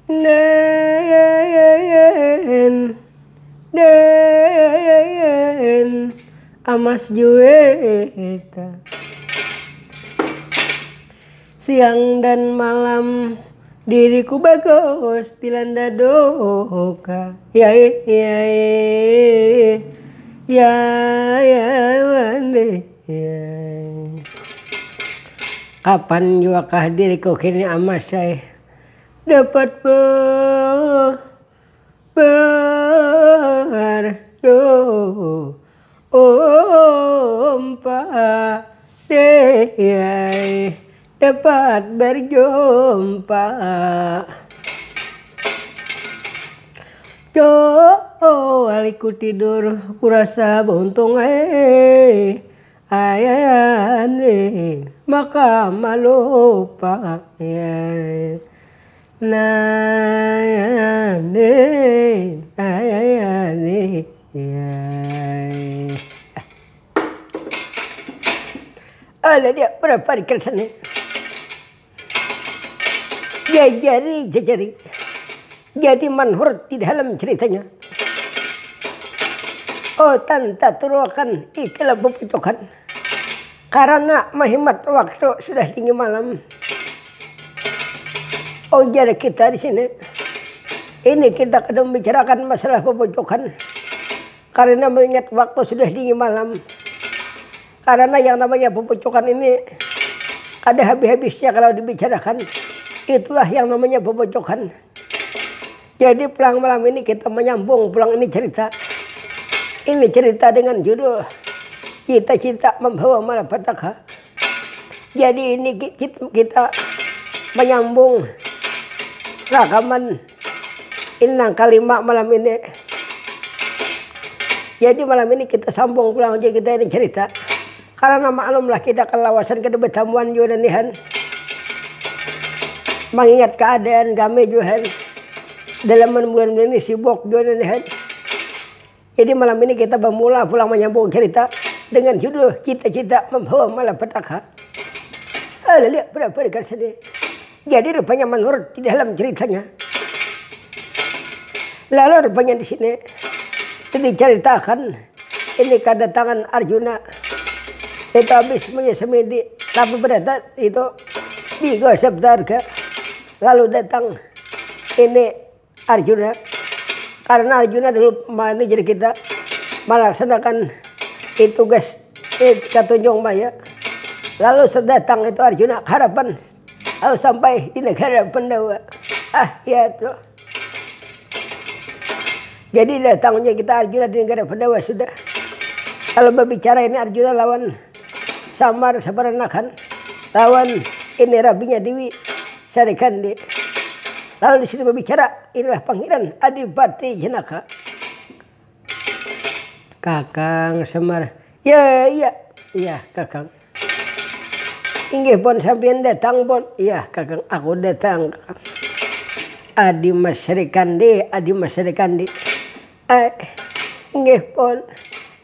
den amas jueta. Siang dan malam diriku bagus dilanda doka. Ya wande ya. Kapan juakah diriku kini amas saya dapat berjumpa dapat berjumpa. Aliku tidur kurasa buntung ayane maka malupa nane ayane ala dia berapa di sana jajari jadi manhur di dalam ceritanya. Oh tanta turuakan ikilah bepucokan karena menghemat waktu sudah tinggi malam. Oh jadi kita di sini ini kita kadang membicarakan masalah pepojokan karena mengingat waktu sudah tinggi malam. Karena yang namanya pepojokan ini ada habis-habisnya kalau dibicarakan. Itulah yang namanya pepojokan. Jadi pulang malam ini kita menyambung pulang ini cerita. Ini cerita dengan judul Cita-cita Membawa Malapetaka. Jadi ini kita menyambung rakaman inang kalima malam ini. Jadi malam ini kita sambung pulang aja kita ini cerita. Karena maklumlah kita ke lawasan ke Betamuan juga nihan. Mengingat keadaan kami juga dalam bulan-bulan ini sibuk juga nihan. Jadi malam ini kita bermula pulang menyambung cerita dengan judul Cita-cita Membawa Malapetaka. Lihat berapa dekat sini. Jadi rupanya menurut di dalam ceritanya. Lalu rupanya di sini diceritakan ini kedatangan Arjuna. Itu habis menyesemi di tapi berada itu di Gua Saptarga. Lalu datang ini Arjuna. Karena Arjuna dulu manajer kita melaksanakan itu tugas Katunjung Maya. Lalu sedatang itu Arjuna harapan lalu sampai di negara Pandawa. Ya tuh. Jadi datangnya kita Arjuna di negara Pandawa sudah. Kalau berbicara ini Arjuna lawan Samar Sabaranakan, lawan ini rabinya Dewi Sarikandi. Lalu di sini berbicara inilah Pangeran Adipati Jenaka. Kakang Semar, ya Kakang. Inggih pun sampeyan datang pun, iya Kakang aku datang. Kakang. Adi Mas Sarikandi. Inggih pun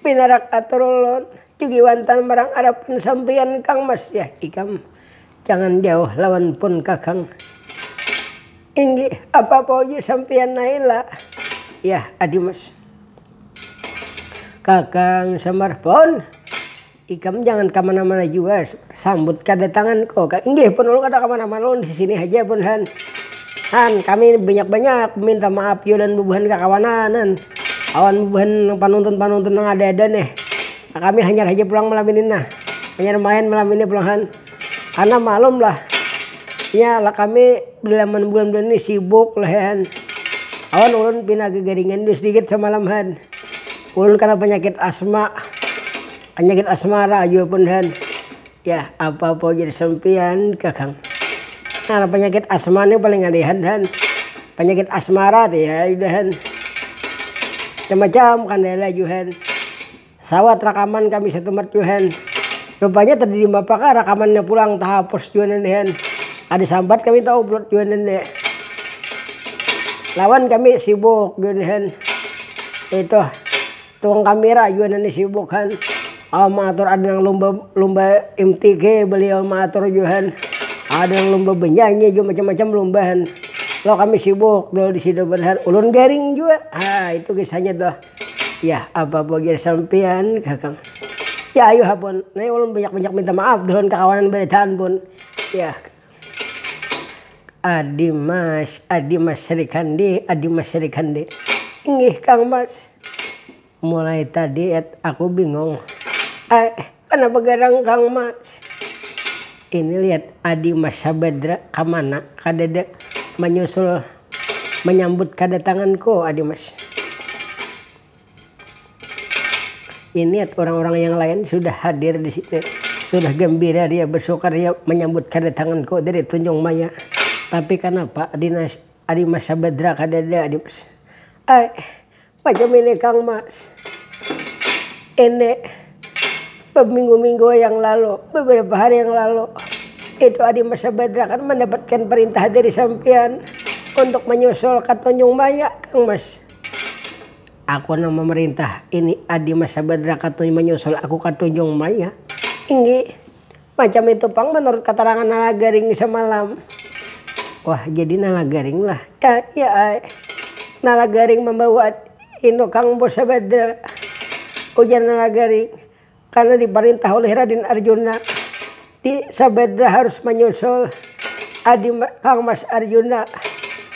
pinarak aturulun jugiwantan marang arapan sampeyan Kang Mas ya ikam jangan jauh lawan pun Kakang. Inggih apa-apa aja sampeyan naila. Ya Adi Mas. Kakang Semar pun ikam jangan kemana-mana juga sambut kedatangan kok. Inggih pun lu kada kemana-mana di sini aja pun Han kami banyak-banyak minta maaf yo dan bubuhan kakawanan awan bubuhan panuntun yang ada nih. Nah, kami hanya aja pulang malam ini nah hanya main malam ini pulang Han karena malum lah ya lah kami dalam bulan-bulan ini sibuk lah Han. Awan ulun pindah ke garingan dulu sedikit semalam Han. Ulun karena penyakit asma asmara aja pun Han. Ya apa-apa jadi sampean Kakang. Nah penyakit asma ini paling ngadehan Han. Penyakit asmara tuh ya udah Han. Macam-macam kandela Juhan. Sawat rakaman kami satu mertuhan. Rupanya tadi di Mapaka rakamannya pulang tahapus Juhan Han. Ada sambat kami tahu upload Juhan Han. Lawan kami sibuk Juhan Han. Itu tukang kamera Juhan Han sibuk Han. Mengatur ada yang lomba MTK beliau mengatur Juhan. Ada yang lomba bernyanyi juga macam-macam lombahan. Lo kami sibuk dulu di situ benar ulun garing juga. Itu kisahnya tuh. Ya apa bagian sampean kakang. Ya ayo hapun. Nih ulun banyak minta maaf dulu kawanan beritaan pun. Ya. Adi Mas Serikandi. Inggih Kang Mas. Mulai tadi aku bingung. Kenapa garang Kang Mas? Ini lihat Adi Mas Sabadra kamana kadada menyusul menyambut kedatanganku Adi Mas. Ini orang-orang yang lain sudah hadir di sini, sudah gembira dia bersukaria menyambut kedatanganku dari Tunjung Maya. Tapi kenapa Adi Mas Sabadra kadada Adi Mas? Macam ini Kang Mas. Ini minggu-minggu yang lalu, beberapa hari yang lalu, itu Adi Mas Sabadra kan mendapatkan perintah dari sampean untuk menyusul ke Tunjung Maya Kang Mas. Aku nama merintah ini Adi Mas Sabadra menyusul aku ke Tunjung Maya. Ini macam itu Pang menurut keterangan Nalagaring semalam. Wah jadi Nalagaring lah. Ya Nalagaring membawa Ino Kang Bos Sabadra. Ujar Nalagaring karena diperintah oleh Raden Arjuna. Di Sabadra harus menyusul Kang Mas Arjuna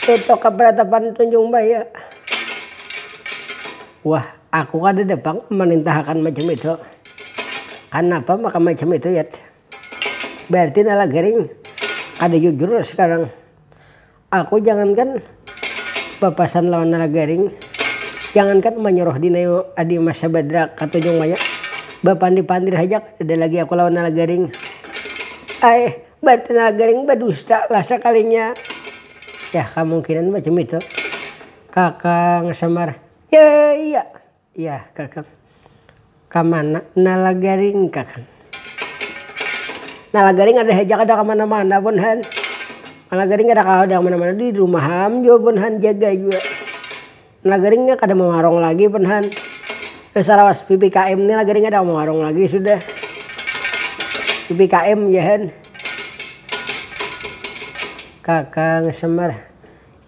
itu ke peratapan Tunjung Maya. Wah, aku kada depang menintahkan macam itu. Kenapa maka macam itu ya? Berarti Nalagaring ada jujur sekarang. Aku jangankan papasan lawan Nalagaring, jangankan menyuruh dinayo Adi Mas Sabadra ke Tunjung Maya. Bapandi-pandir aja ada lagi aku lawan Nalagaring. Berarti Nalagaring berdusta lah sekalinya. Ya kemungkinan macam itu. Kakang Semar. Ya kakang. Kamana Nalagaring kakang. Nalagaring ada hajak ada kemana-mana pun han. Nalagaring ada kemana-mana di rumah ham juga pun han jaga juga. Nalagaringnya kada mau warung lagi pun han. Sarawas PPKM ini Nalagaring ada mau warung lagi sudah. PPKM ya han. Kakang Semar.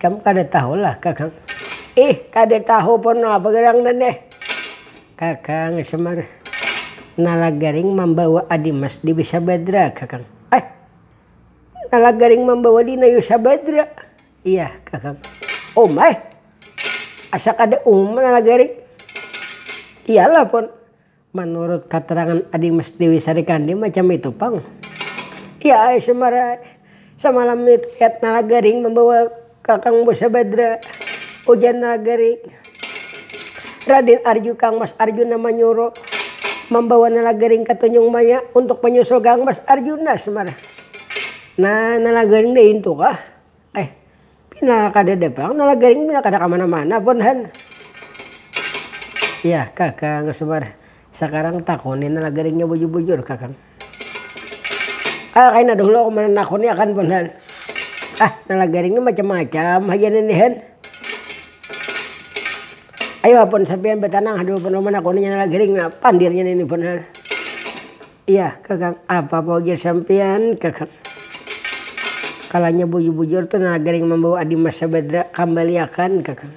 Kamu kada tahu lah kakang. Kada tahu pun apa gerang dan deh. Kakang Semar. Nalagaring membawa Adi Mas di Sabadra kakang. Nalagaring membawa di Nayu Sabadra. Iya kakang. Asa kada Nalagaring. Iyalah pun. Menurut keterangan Adi Mas Dewi Sarikandi macam itu Pang. Iya Semar. Semalam itu Nalagaring membawa Kakang Bos Sabadra. Ujan Nalagaring. Raden Arju Kang Mas Arjuna menyuruh membawa Nalagaring ke Tunjung Maya untuk menyusul Kang Mas Arjuna Semar. Nah Nalagaring deh itu kah? Pina kada depang Nalagaring pina kada kemana-mana pun han. Ya Kakang Semar. Sekarang takunin Nalagaringnya bujur-bujur Kakang. Kayaknya dulu aku menakuni akan pun han. Nalagaringnya macam-macam aja nih han. Ayo pun sampean betanang dulu pun menakuninya Nalagaring pandirnya ini pun han. Iya kakang apa bagian sampean kakang. Kalanya bujur-bujur tuh Nalagaring membawa Adi Mas Sabadra kembaliakan kakang.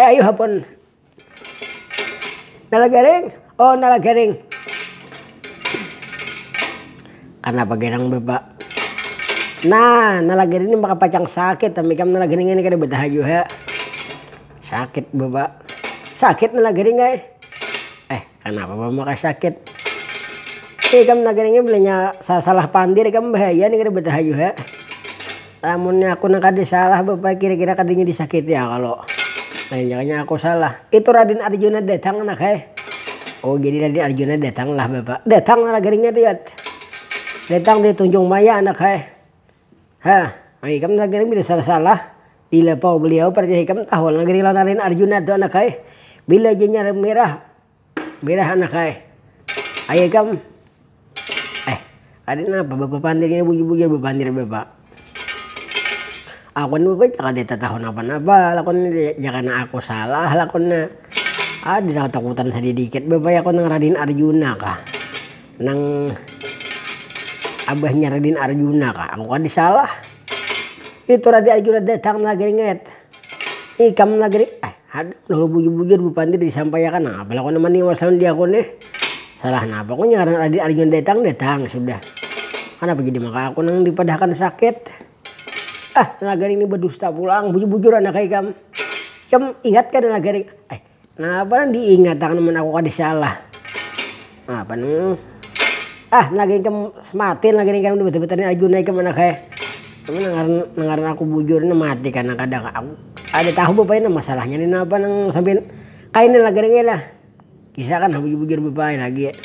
Ayo pun. Nalagaring. Nalagaring. Kenapa gerang bapak? Nah Nalagaring ini maka pacang sakit. Tapi kamu Nalagaring ini kada bertahayu ha. Sakit bapak. Sakit Nalagaring kenapa bapak sakit? Kamu Nalagaringnya belinya salah pandir kamu bahaya nih kada bertahayu ha. Lamunnya aku nak kada salah bapak kira-kira kadanya disakit ya kalau. Jangan-jangan aku salah. Itu Raden Arjuna datang nak jadi Raden Arjuna datang lah bapak. Datang Nalagaringnya lihat. Datang di Tunjung Maya anak kamu Nalagaring bila salah-salah. Bila pau beliau percaya kamu tahu Nalagaring lawan Raden Arjuna tu anak bila jenya merah anak ayo kamu ada apa bapak pandirnya bujur-bujur berpandir bapak. Aku ni bapak kada tahu napa-napa lakon jangan aku salah lakonnya. Ada takutan sedikit bapak aku nang Raden Arjuna kah nang abahnya Raden Arjuna kah aku kada salah. Itu Raden Arjuna datang nageringet. Ikam nagering aduh bujur-bujur Bupandi disampaikan nah apalagi nama nih wasan dia aku nih salah napa aku karena Raden Arjuna datang sudah kenapa jadi maka aku nang dipadahkan sakit nagering ini berdusta pulang bujur-bujur anak ikam ingat kan nagering nah apa diingat teman aku kada salah apa nih nagering kamu sematin nagering kamu betul-betul Arjuna ikam anak nangaran aku bujur ini mati karena kadang aku ada tahu bapak ini masalahnya ini apa nang sampai kainnya lagi lah kisah kan bujur bapak lagi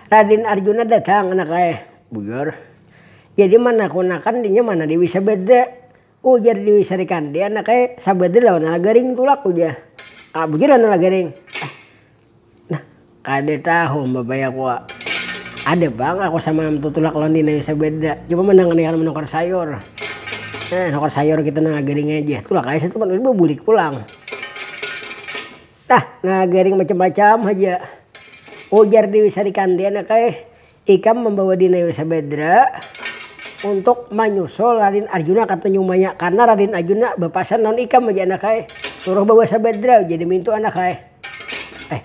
Raden Arjuna datang anak bujur jadi mana kunakan dinya mana Dewi Sabedra ujar Dewi Sarikandi anak Sabedra lawan nagaring tulak ujar bujur anak nagaring nah kada tahu bapak aku ada bang aku sama tutulak lawan Dewi Sabedra cuma menangan menukar sayur nukar sayur kita nagaring aja tuh lah kayak itu kan udah bulik pulang nagaring macam-macam aja ujar Dewi Sarikandi anak ikam membawa Dewi Sabedra untuk menyusul Raden Arjuna kata nyumanya karena Raden Arjuna bepasan non ikam aja anak suruh bawa Sabedra jadi mintu anak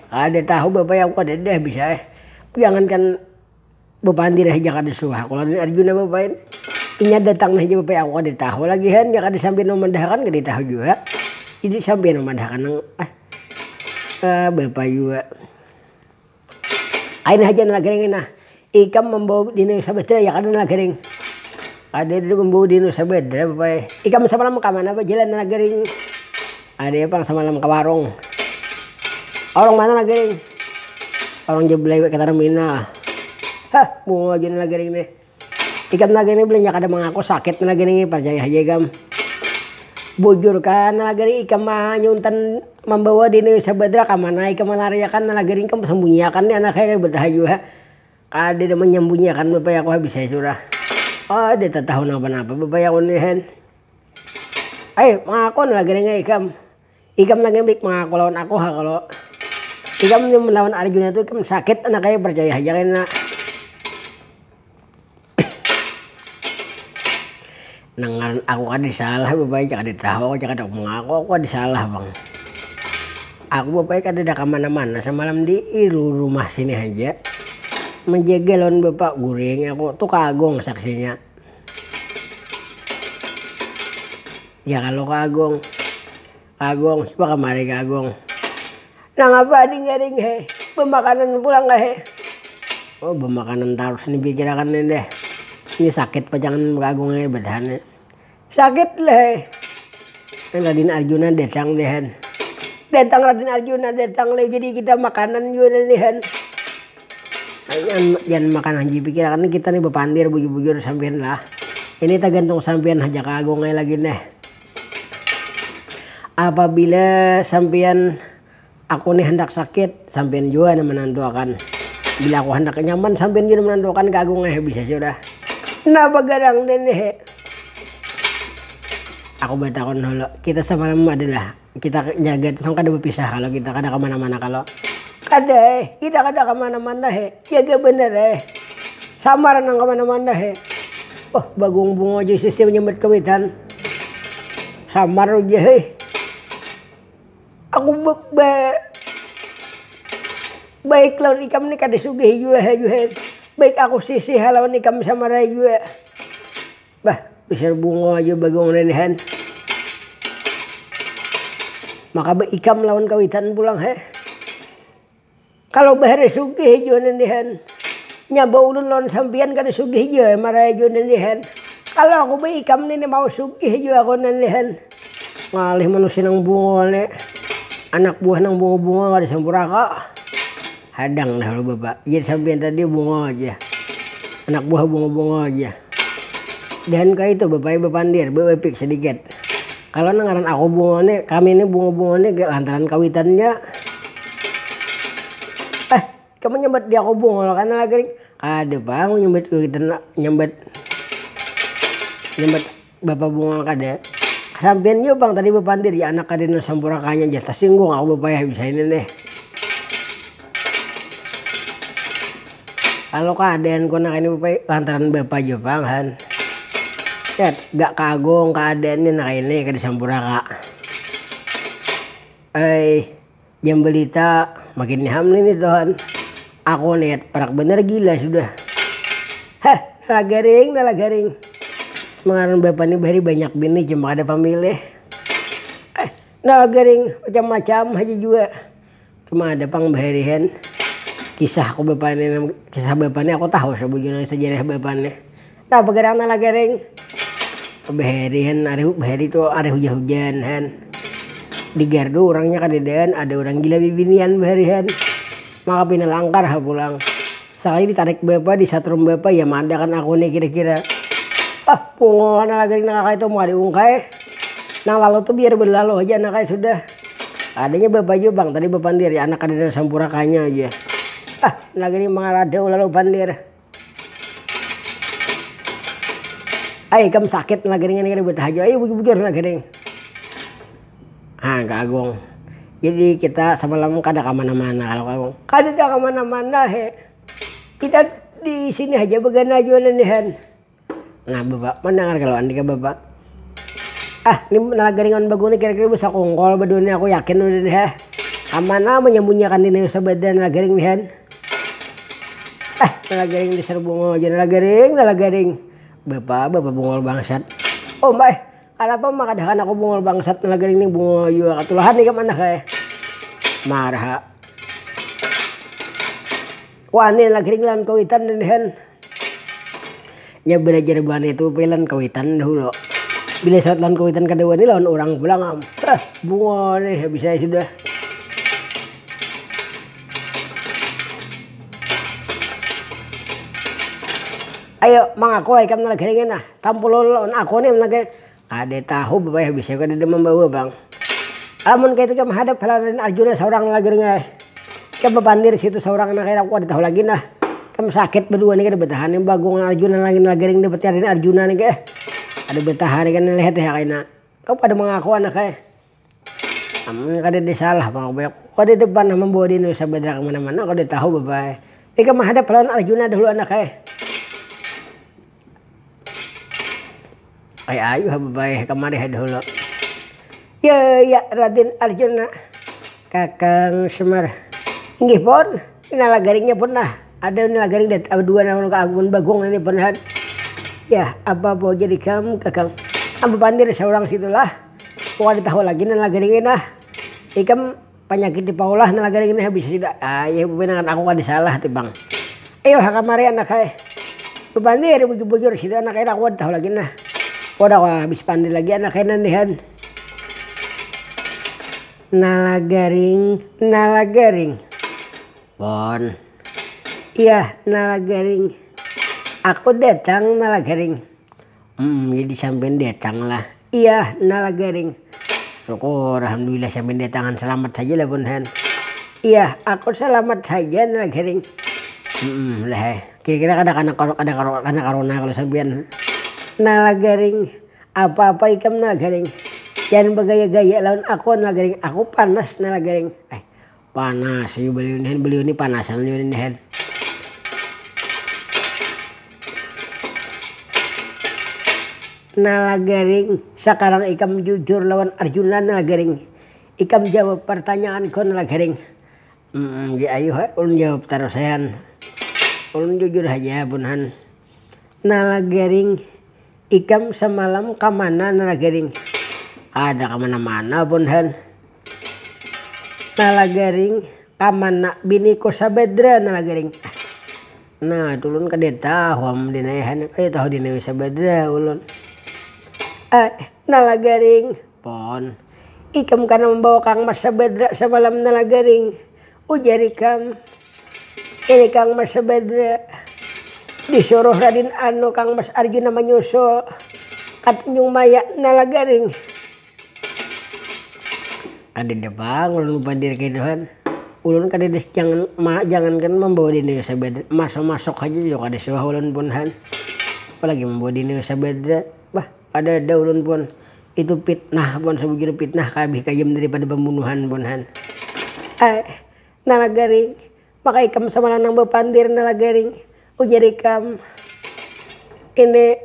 ada tahu bapak yang aku ada deh bisa jangankan Bupandi dah Jakarta suah kalau Raden Arjuna bapain inya datang aja bapak aku ada tahu lagi kan ya kada sampai nomandahkan kada tahu juga jadi sampai nomandahkan bapak juga aina aja nagering nah ikam membawa Dewi Sabedra ya kada nagering ada dia membawa Dewi Sabedra bapak ikam semalam ke mana apa jalan nagering ada apa semalam ke warung orang mana nagering orang Jeblay ke terminal mau aja nagering nih ikan nagering belinya kada mengaku sakit nagering percaya aja gam bujur kan nagering ikam nyuntan membawa Dewi Sabedra ke mana ikam melariakan nagering ikam sembunyiakan nih anak kayak bertahayu ada dia menyembunyikan bapak aku bisa surah dia tak tahu apa-apa bapak aku nih mengaku nagering ikam nagering mengaku lawan aku kalau ikam melawan Arjuna itu ikam sakit anak kayak percaya aja kan nangaran aku kan disalah bapak kada tahu aku kada mengaku aku kada salah bang aku bapak kada ada kemana-mana semalam di rumah sini aja menjaga lawan bapak guring aku tuh kagong saksinya ya kalau kagong coba kemari kagong nang apa ding pemakanan pulang pemakanan taruh sini pikirakan ini deh ini sakit pa jangan kagongnya badan sakit lah Raden Arjuna datang deh Raden Arjuna datang lah jadi kita makanan juga nih jangan makan haji pikirakan kita nih bepandir bujur-bujur sampean lah ini tergantung sampean aja kagongnya lagi nih apabila sampean aku nih hendak sakit sampean juga menentukan bila aku hendak nyaman sampean juga menentukan kagongnya bisa sudah nah bagarang nenek aku bertakon dulu kita semalam adalah kita jaga terus kada berpisah kalau kita kada kemana-mana kalau kada kita kada kemana-mana jaga bener samaran nang kemana-mana bagung bungo aja sistem nyambet kawitan samar aja aku baik lawan ikam ni kada sugih juga baik aku sisi halawan ikam sama Rayu besar bunga aja bagong nenehan maka ikam lawan kawitan pulang kalau bahare sugih juga nenehan nyaba ulun lawan sampian kada sugih juga marai juga nenehan kalau aku ikam nene mau sugih juga aku nenehan ngalih manusia nang bunga ne anak buah nang bunga-bunga kada sampuraka hadang dah lu bapak jadi sampean tadi bunga aja anak buah bunga-bunga aja dan kayak itu bapak bepandir bepik sedikit kalau nangaran aku bunga nih kami ini bunga-bunga nih lantaran kawitannya kamu nyambet dia aku bunga karena lagi ada bang nyambet kita nyambet bapak bunga kada sampean yo bang tadi bepandir ya anak kada sampurakannya aja tersinggung aku bapak ya bisa ini deh kalau keadaan ko nak ini bapak lantaran bapak aja bang han Ya, gak kagong keadaannya nak ini ke Sampuraka. Jam berita makin hamil nih Tuhan. Aku lihat perak bener gila sudah. Hah, nalah garing. Mengarang bapak ini bahari banyak bini cuma ada pemilih. Nalah garing macam-macam aja juga. Cuma ada pang baharian. Kisah bapak ini aku tahu sebujurnya sejarah bapak ini. Nah pegerang nalah garing. Baharian bahari itu ada hujan-hujan kan. Di gardu orangnya kadedan ada orang gila bibinian baharian. Maka pinalangkar pulang. Sekali ditarik bapak di satrum bapak ya manda kan aku nih kira-kira. Pungo nalah garing nakakay itu mau diungkay. Nang lalu tuh biar berlalu aja nakakay sudah. Adanya bapak juga bang tadi bapak pandir ya anak kadedan Sampurakanya aja. Lagi mengarada lalu bandir. Kamu sakit lagi ini betah aja. Ayo bujur lagi ring. Kagong. Jadi kita semalam kada kemana-mana kalau kagong. Kada kemana-mana he. Kita di sini aja begana aja nih. Nah bapak mendengar kalau andi ke bapak. Ini nalagaringan bagus nih kira-kira bisa kongkol badunya aku yakin udah nih. Kamana menyembunyikan ini sebadan nalagaring nih. Nalagaring diserbungo aja nalagaring. Bapak bungol bangsat. Oh mbak, kenapa makadakan aku bungol bangsat nalagaring nih bungol juga katulahan nih kemana kayak. Marah. Wah ini nalagaring lan kawitan nih. Ya belajar bahan itu pelan kawitan dulu. Bila saat lan kawitan kedua ini lawan orang pulang bungol nih bisa sudah. Ayo mengaku ay kam nalagaringin nah. Tampulolon aku nih nalagaring. Ada tahu bapak bisa kada dia membawa bang. Alamun kayak itu kam hadap halaran Arjuna seorang nalagaring ay. Kam bapandir situ seorang anak aku ada tahu lagi nah. Kam sakit berdua nih kada betahan yang bagung Arjuna lagi nalagaring dapat cari Arjuna nih kayak. Ada betahan kan lihat ya kayaknya. Kau pada mengaku anak ay. Amun kada dia salah bang bapak. Kada depan membawa di Nusa Badra kemana-mana kada tahu bapak. Kam hadap halaran Arjuna dulu anak ay. Ayo bapak kemari dulu. Ya Raden Arjuna. Kakang Semar. Inggih pun. Nalagaringnya pun nah. Ada nalagaring dua nama keagungan bagong ini pun. Ya apa mau jadi kamu kakang. Ambil pandir seorang situlah. Pokoknya tahu lagi nalagaringnya nah. Ikam penyakit di paulah nalagaringnya habis sudah. Ayo benangan aku kada salah ti bang. Ayo kamari anak ay. Pandir bujur-bujur situ anak ay aku tahu lagi nah. Udah kalau habis pandir lagi anaknya nandihan. Nalagaring. Pon. Iya nalagaring. Aku datang nalagaring. Jadi sampai datang lah. Iya nalagaring. Syukur alhamdulillah sampai datangan selamat saja lah pun. Iya aku selamat saja nalagaring. Lah kira-kira kada karona kalau sampean. Nalagaring apa-apa ikam nalagaring jangan bergaya-gaya lawan aku nalagaring aku panas nalagaring panas yuk beliau ini panasan ini nalagaring sekarang ikam jujur lawan Arjuna nalagaring ikam jawab pertanyaanku nalagaring ayo ulun jawab tarusan ulun jujur aja punhan nalagaring ikam semalam kamana nalagaring? Ada kamana-mana pun nalagaring kamana bini ko Sabedra nalagaring. Nah tulun kada tahu dinayahan kada tahu dinayu Sabedra ulun. Nalagaring pon. Ikam karena membawa Kang Mas Sabedra semalam nalagaring. Ujari kam ini Kang Mas Sabedra. Disuruh Raden Anu Kang Mas Arjuna menyusul katunyung maya nalagaring. Ada deh bang, ulun pandir keduhan. Ulun kadedes jangan kan membawa dini Sabedra. Masuk aja juga ada sewah ulun punhan. Apalagi membawa dini Sabedra. Bah ada ulun pun. Itu fitnah pun sebujur fitnah kabeh kayem daripada pembunuhan punhan. Nalagaring. Maka ikam sama lanang bepandir nalagaring. Ujar ikam ini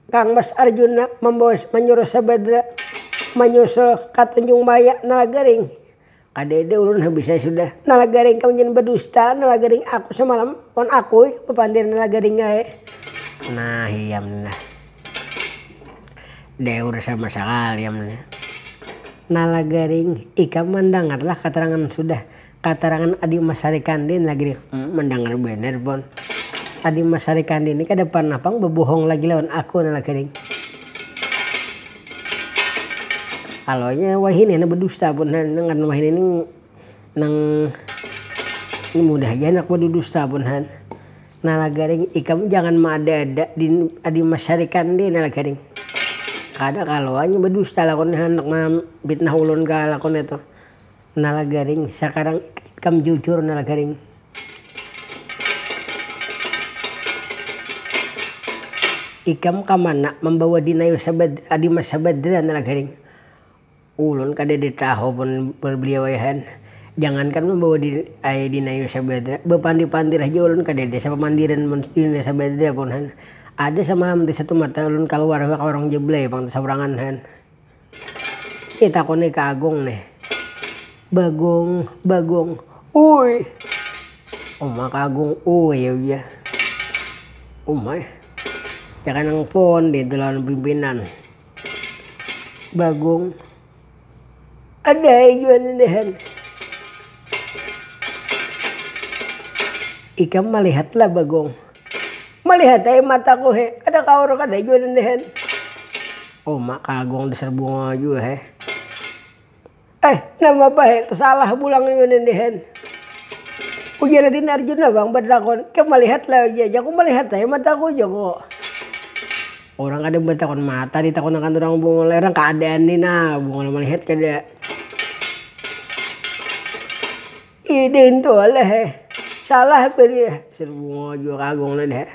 Kang Mas Arjuna membawa menyuruh Sabadra menyusul katunjung maya nalagaring. Kadede ulun bisa sudah nalagaring kamu jangan berdusta nalagaring aku semalam pon aku pepandir nalagaring ae. Nah iya nah. Deur sama sekali ya nalagaring ikam mendengarlah keterangan sudah keterangan Adi Masari Kandi lagi mendengar bener pon. Adi Masari Kandi ini ke depan napang bebohong lagi lawan aku nalagaring. Alonya wahini na berdusta pun dengan wahini ini nang ini mudah aja nak berdusta pun han. Nalagaring ikam jangan ada di Adi Masari Kandi nalagaring. Ada kalau hanya berdusta lakon anak mam bitnah ulun ka lakon itu. Nalagaring sekarang ikam jujur nalagaring. Ikam kamana membawa dinayu sabad Adi Mas Sabadra nalagaring. Ulun kadede tahu pun beliau ayahan. Jangankan membawa dinayu Sabadra, bepandi-pandir aja ulun kadede sama mandiran dinayu Sabadra pun han. Ada semalam di satu mata ulun keluar ke orang jeblay pang saberangan han. Kita kone kagong nih. Bagong. Uy. Oma kagong uy ya. Umay. Jangan nang pon di dalam pimpinan. Bagong. Ada jualan dehan. Ikam melihatlah Bagong. Melihat ay mataku he. Kada kauro kada jualan dehan. Oh mak kagong dasar bunga juga he. Nama apa he? Salah bulang jualan dehan. Ujar din Arjuna bang berdakon. Ikam melihatlah aja. Aku melihat ay mataku juga. Orang kada bertakon mata ditakon akan orang bunga lerang keadaan ni nah bunga melihat kada. Ide itu oleh salah beri serbunga juga kagong deh.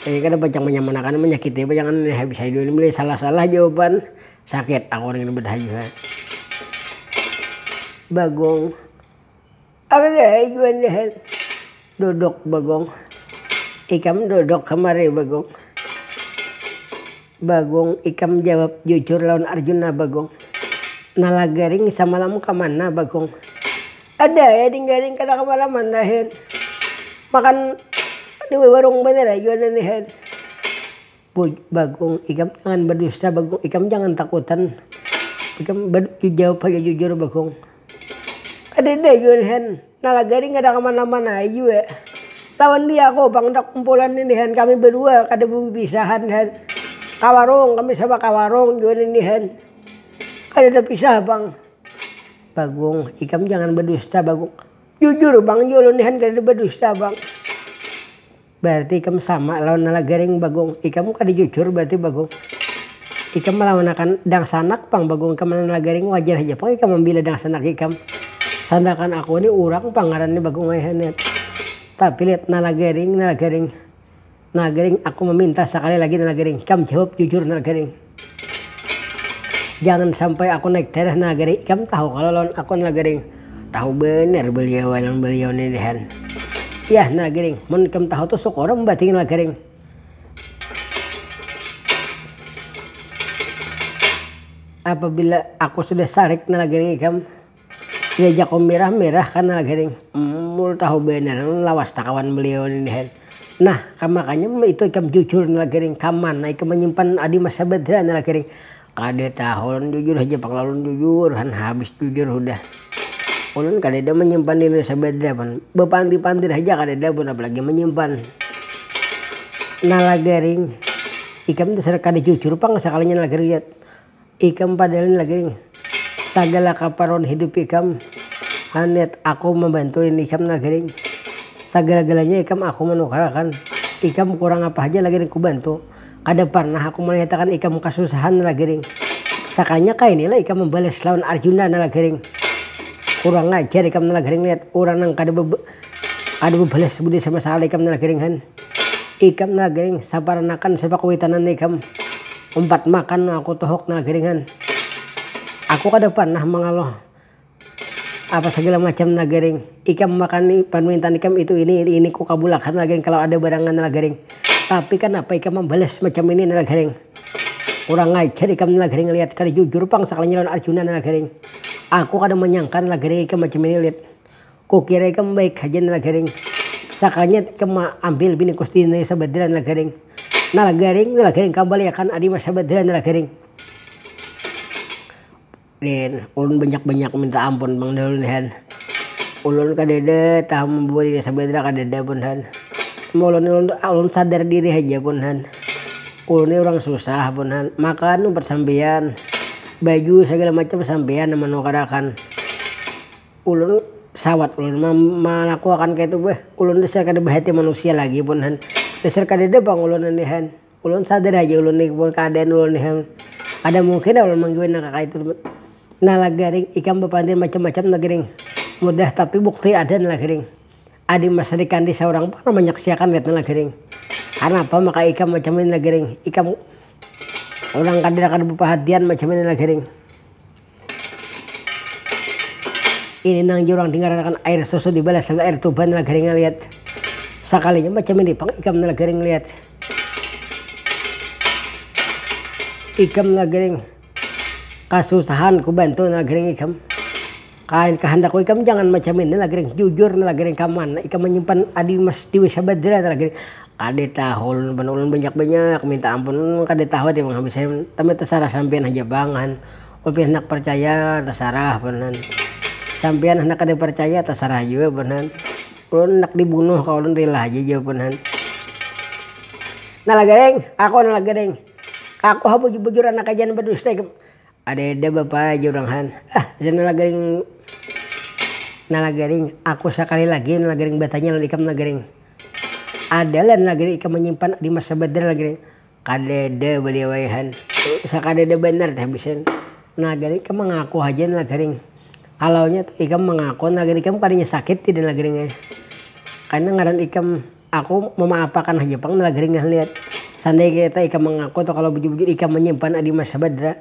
Kada pacang menyamanakan menyakiti jangan bisa dulu beli salah jawaban sakit aku orang ini berhayu. Bagong. Ada jualan deh. Duduk Bagong. Ikam duduk kemari Bagong. Bagong ikam jawab jujur lawan Arjuna Bagong. Nalagaring samalam kemana Bagong? Ada ya dinggaring kada kemana-mana hen. Makan di warung bener aja nih hen. Bagong ikam jangan berdusta Bagong. Ikam jangan takutan. Ikam jawab aja jujur Bagong. Ada deh jual hen. Nalagaring kada kemana-mana aja. Lawan dia aku bang dak kumpulan ini hen. Kami berdua kada berpisahan hen. Kawarung kami sama kawarung jual ini hen. Kada terpisah bang. Bagong, ikam jangan berdusta Bagong. Jujur bang, jualan nihan kada berdusta bang. Berarti ikam sama lawan nalagaring Bagong. Ikam kada jujur berarti Bagong. Ikam melawan akan dang sanak pang Bagong. Ikam nalagaring wajar aja pang ikam membela dang sanak ikam. Sandakan aku ini urang pangaran ni Bagong ayahanet. Tapi lihat nalagaring. Nalagaring aku meminta sekali lagi nalagaring. Ikam jawab jujur nalagaring. Jangan sampai aku naik darah nalagaring. Ikam tahu kalau lawan aku nalagaring. Tahu bener beliau ini dehan. Ya nalagaring. Mun ikam tahu tuh sok orang membating nalagaring. Apabila aku sudah sarik nalagaring ikam. Diajak aku merah kan nalagaring. Mul tahu bener lawas takawan beliau ini dehan. Nah makanya itu ikam jujur nalagaring. Kaman ikam menyimpan Adi Mas Sabadra nalagaring. Kada tahun jujur aja pak lalun jujur han habis jujur udah. Ulun kada ada menyimpan diri Sabadra pan. Bepanti-pantir aja kada ada pun apalagi menyimpan. Nalagaring. Ikam dasar kada jujur pang sekalinya nalagaring lihat. Ikam padahal nalagaring. Segala kaparon hidup ikam. Hanet aku membantu ikam nalagaring. Segala-galanya ikam aku menukarakan. Ikam kurang apa aja nalagaring ku bantu. Kada pernah aku menyatakan ikam kasusahan nalagaring. Sakanya kayak inilah ikam membalas lawan Arjuna nalagaring. Kurang ngajar ikam nalagaring lihat orang nang kada bebalas budi sama sekali ikam nalagaring han. Ikam nalagaring saparanakan sepakawitanan ikam. Umpat makan aku tohok nalagaring han. Aku kada pernah mengaloh apa segala macam nalagaring. Ikam makan permintaan ikam itu ini ku kabulkan nalagaring kalau ada barangan nalagaring. Tapi kenapa ikam membalas macam ini Nalagaring? Kurang ajar ikam Nalagaring lihat kali jujur pang sekalinya lawan Arjuna Nalagaring. Aku kadang menyangka Nalagaring ikam macam ini lihat. Kukira ikam baik aja Nalagaring. Sekalinya ikam ambil bini Gusti Sabadra Nalagaring. Nalagaring kembali akan adi Mas Sabadra Nalagaring. Den ulun banyak minta ampun bang Dalunhan. Ulun kadede tah memberi Sabadra kadede punhan. Ulun sadar diri aja punhan. Ulun ini orang susah punhan. Makan persampean, baju segala macam sampean nama kadakan. Ulun sawat ulun melakukan kayak itu beh. Ulun dasar kada bahati manusia lagi punhan. Dasar kadede bang ulun anihan. Ulun sadar aja ulun ini keadaan ulun anihan. Ada mungkin ulun mangguin kakak itu. Nalagaring ikam bepantin macam-macam Nalagaring. Mudah tapi bukti ada Nalagaring. Adi Mas Rikandi seorang pernah menyaksikan lihat Nalagaring. Karena apa maka ikam macam ini Nalagaring. Ikam orang kadang akan berperhatian macam ini Nalagaring. Ini nang jurang dengarkan air susu dibalas dengan air tuban Nalagaring lihat. Sekalinya macam ini pang ikam Nalagaring lihat. Ikam Nalagaring kasusahan ku bantu Nalagaring ikam. Kain kehendak ikam jangan macam ini Nalagaring. Jujur Nalagaring kaman ikam menyimpan adi Mas Dewi Sabadra Nalagaring. Kade tahun ulun banyak minta ampun kade tahu dia menghabiskan tapi terserah sampean aja bangan. Ulun hendak percaya terserah benan. Sampean hendak kade percaya terserah juga benan. Ulun hendak dibunuh kalau ulun rela aja benan. Nalagaring, aku Nalagaring. Aku bujur anak kajian berdusta. Ada bapak jurangan. Nalagaring. Aku sekali lagi Nalagaring batanya lalu ikam Nalagaring. Adalah Nalagaring ikam menyimpan di masa badar Nalagaring. Kadede beliau wayahan. Sakadede benar teh bisa. Nalagaring ikam mengaku aja Nalagaring. Kalaunya ikam mengaku Nalagaring ikam kadinya sakit tidak Nalagaring. Karena ngaran ikam aku memaafkan aja pang Nalagaring lihat. Seandainya kita ikam mengaku atau kalau bujur-bujur ikam menyimpan di masa badar.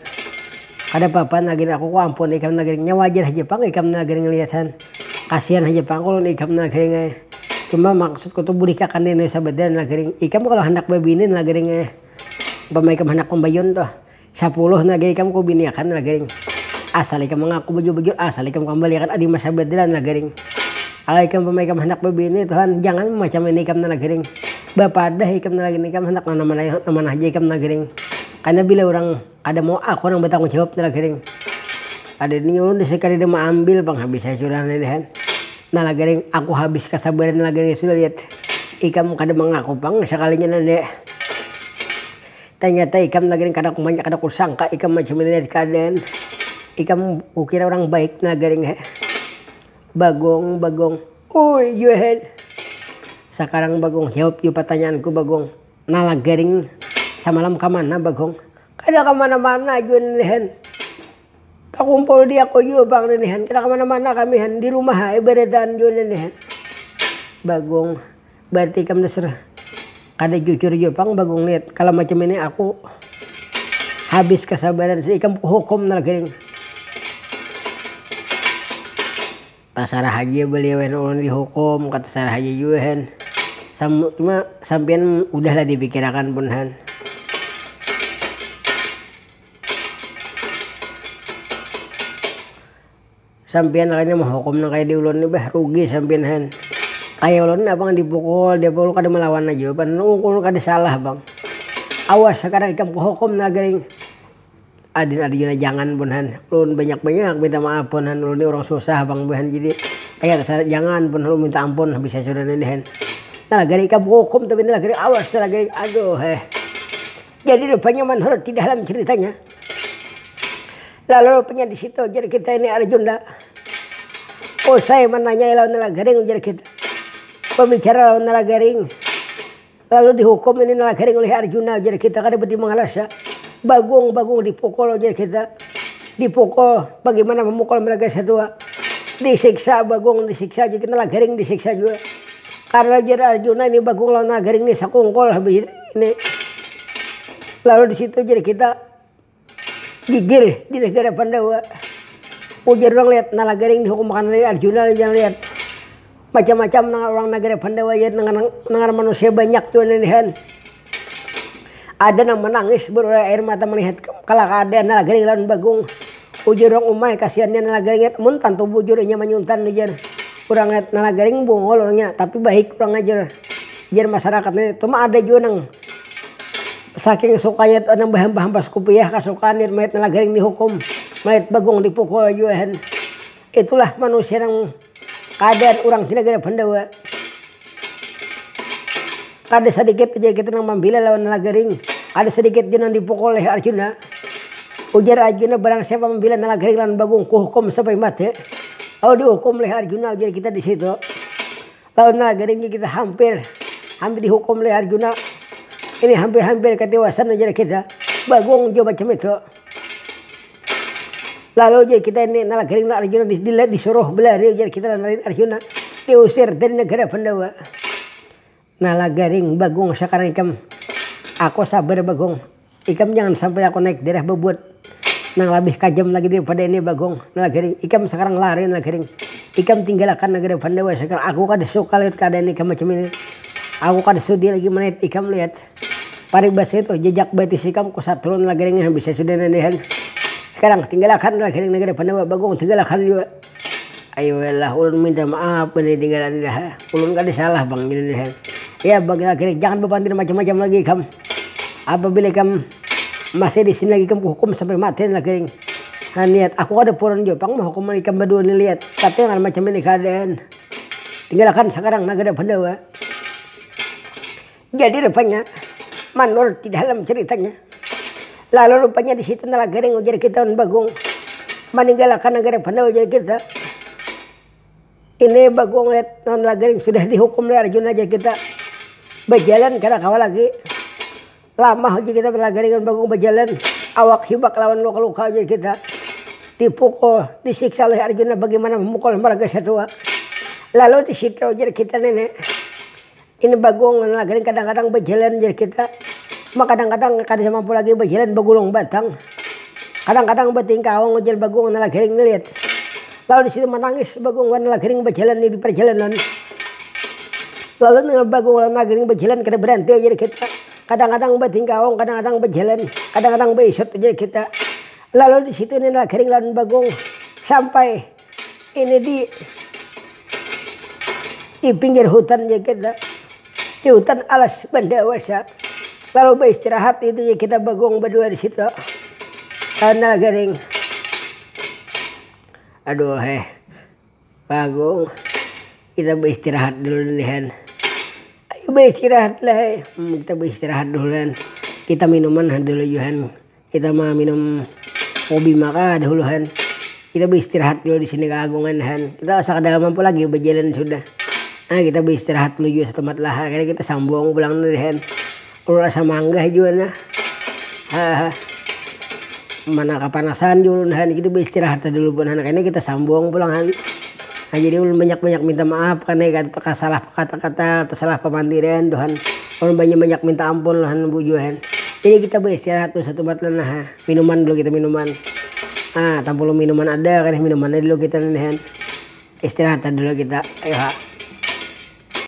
Ada apa-apa Nalagaring aku ampun ikam Nalagaringnya wajar aja pang ikam Nalagaring ngeliatan. Kasihan aja pang kalau ikam Nalagaring. Cuma maksudku tuh budi kakan ini Sabadra Nalagaring. Ikam kalau hendak babini Nalagaring. Pama ikam hendak pembayun tuh. 10 Nalagaring ikam ku bini akan Nalagaring. Asal ikam mengaku bujur-bujur asal ikam kembali akan adi Mas Sabadra Nalagaring. Kalau ikam pama ikam hendak babini Tuhan jangan macam ini ikam Nalagaring. Bapak dah ikam Nalagaring ikam hendak nama aja ikam Nalagaring. Karena bila orang ada mau aku yang bertanggung jawab Nalagaring. Ada ini ulun disekali dia mau ambil bang habis saya sudah nilihan. Nalagaring aku habis kesabaran Nalagaring sudah lihat. Ikam kada mengaku bang sekalinya nade. Ternyata ikam Nalagaring kada banyak kada kusangka ikam macam ini lihat keadaan. Ikam kukira orang baik Nalagaring. Bagong. Oi Johan. Sekarang Bagong jawab yuk pertanyaanku Bagong. Nalagaring samalam kemana Bagong? Kada kemana-mana Juan Nihan. Takumpul dia ko juga bang Nihan. Kada kemana-mana kami Han di rumah beredan Juan Nihan. Bagong berarti kamu dasar kada jujur juga bang Bagong lihat. Kalau macam ini aku habis kesabaran si ikam hukum Nalagaring. Tasarah aja beliau ulun dihukum kata tasarah aja juga Han. Cuma sampean udahlah dipikirkan pun Han. Sampean kayaknya mau hukum nang kayak di ulun nih bah rugi sampean Han. Kayak ulun abang dipukul dia pukul kada melawan aja pan ulun kada salah bang. Awas sekarang ikam hukum Nalagaring. Adina jangan pun Han. Ulun banyak minta maaf pun Han. Ulun ini orang susah bang Han jadi kayak jangan pun ulun minta ampun bisa sudah nih Han. Nalagaring ikam hukum tapi Nalagaring awas Nalagaring aduh Jadi rupanya menurut di dalam ceritanya. Lalu rupanya di situ jadi kita ini Arjuna. Oh saya menanya lawan Nalagaring jadi kita. Pembicara lawan Nalagaring. Lalu dihukum ini Nalagaring oleh Arjuna jadi kita kada berdiri mengalasa. Bagong dipukul jadi kita. Dipukul bagaimana memukul mereka satua. Disiksa Bagong disiksa jadi Nalagaring disiksa juga. Karena jadi Arjuna ini Bagong lawan Nalagaring ini sakungkol habis ini. Lalu di situ jadi kita gigir di negara Pandawa. Ujar orang lihat Nalagaring dihukum makan oleh Arjuna jangan lihat macam-macam orang negara Pandawa ya dengan manusia banyak tuh nenihan. Ada yang menangis berurai air mata melihat kalau keadaan nalagaring lawan Bagong. Ujur orang umay kasihannya nalagaring mun tantu bujurnya menyuntan ujar. Kurang lihat nalagaring bungol orangnya tapi baik kurang ajar. Biar masyarakatnya itu mah ada juga nang saking sukanya nang bahan-bahan pas kupiah kasukaan melihat nalagaring dihukum, melihat Bagong dipukul juga. Itulah manusia yang keadaan orang di negara Pandawa. Ada sedikit aja kita nang membela lawan nalagaring. Ada sedikit jenang dipukul oleh Arjuna. Ujar Arjuna barang siapa membela nalagaring lawan Bagong kuhukum sampai mati. Oh dihukum oleh Arjuna ujar kita di situ. Lawan nalagaring kita hampir dihukum oleh Arjuna. Ini hampir ketewasan ujar kita. Bagong juga macam itu. Lalu ujar kita ini nalagaring Arjuna disuruh belari ujar kita lawan Arjuna. Diusir dari negara Pandawa. Nalagaring Bagong sekarang ikam. Aku sabar Bagong. Ikam jangan sampai aku naik darah bebut. Nang lebih kajam lagi daripada ini Bagong. Nalagaring. Ikam sekarang lari nalagaring. Ikam tinggalkan negara Pandawa sekarang. Aku kada suka lihat keadaan ikam macam ini. Aku kada sudi lagi menit ikam lihat. Paribas itu jejak betis ikam kusaturun nalagaring yang bisa sudah nandihan. Sekarang tinggalkan nalagaring negara Pandawa Bagong tinggalkan juga. Ayo lah ulun minta maaf ini tinggalan dah. Ulun kada salah bang ini dah. Ya bagi nalagaring jangan bebantir macam-macam lagi ikam. Apabila kamu masih di sini lagi kamu hukum sampai mati nalagaring. Niat aku ada puran Jepang mau hukum ikam berdua nih lihat. Tapi yang macam ini keadaan. Tinggalkan sekarang negara Pandawa. Jadi rupanya manur di dalam ceritanya. Lalu rupanya di situ nalagaring ujar kita Bagong meninggalkan negara Pandawa ujar kita. Ini Bagong lihat nalagaring sudah dihukum oleh Arjuna ujar kita. Berjalan karena kawal lagi. Lama aja kita nalagaring Bagong berjalan. Awak hibak lawan luka-luka aja kita. Dipukul, disiksa oleh Arjuna bagaimana memukul marga satwa. Lalu di situ aja kita nenek. Ini Bagong nalagaring kadang-kadang berjalan aja kita. Maka kadang-kadang kada mampu lagi berjalan begulung batang. Kadang-kadang bertingkawang aja Bagong nalagaring ngeliat. Lalu di situ menangis Bagong nalagaring berjalan di perjalanan. Lalu dengan Bagong nalagaring berjalan kada berhenti aja kita. Kadang-kadang bertingkawang, kadang-kadang berjalan, kadang-kadang berisut aja kita. Lalu di situ ini nalagaring lawan Bagong sampai ini di pinggir hutan aja kita. Di hutan alas Bandawasa. Lalu beristirahat itu aja kita Bagong berdua di situ. Nalagaring. Aduh Bagong. Kita beristirahat dulu nih. Beristirahat lah, kita beristirahat dulu. Kita minuman dulu Johan. Kita mau minum kopi maka dahulu han. Kita beristirahat dulu di sini keagungan han. Kita usah kada mampu lagi berjalan sudah. Nah kita beristirahat dulu juga setempat lah. Karena kita sambung pulang dari han. Kalau rasa mangga juga nah. Mana kepanasan dulu han. Kita beristirahat dulu pun han. Karena kita sambung pulang han. Nah, jadi ulun banyak-banyak minta maaf karena kata salah kata-kata, salah pemandiran Tuhan. Ulun banyak-banyak minta ampun Tuhan bujuhan. Jadi kita beristirahat tuh satu tempat lah. Minuman dulu kita minuman. Tanpa minuman ada karena minuman dulu kita nih. Istirahat dulu kita. Ayo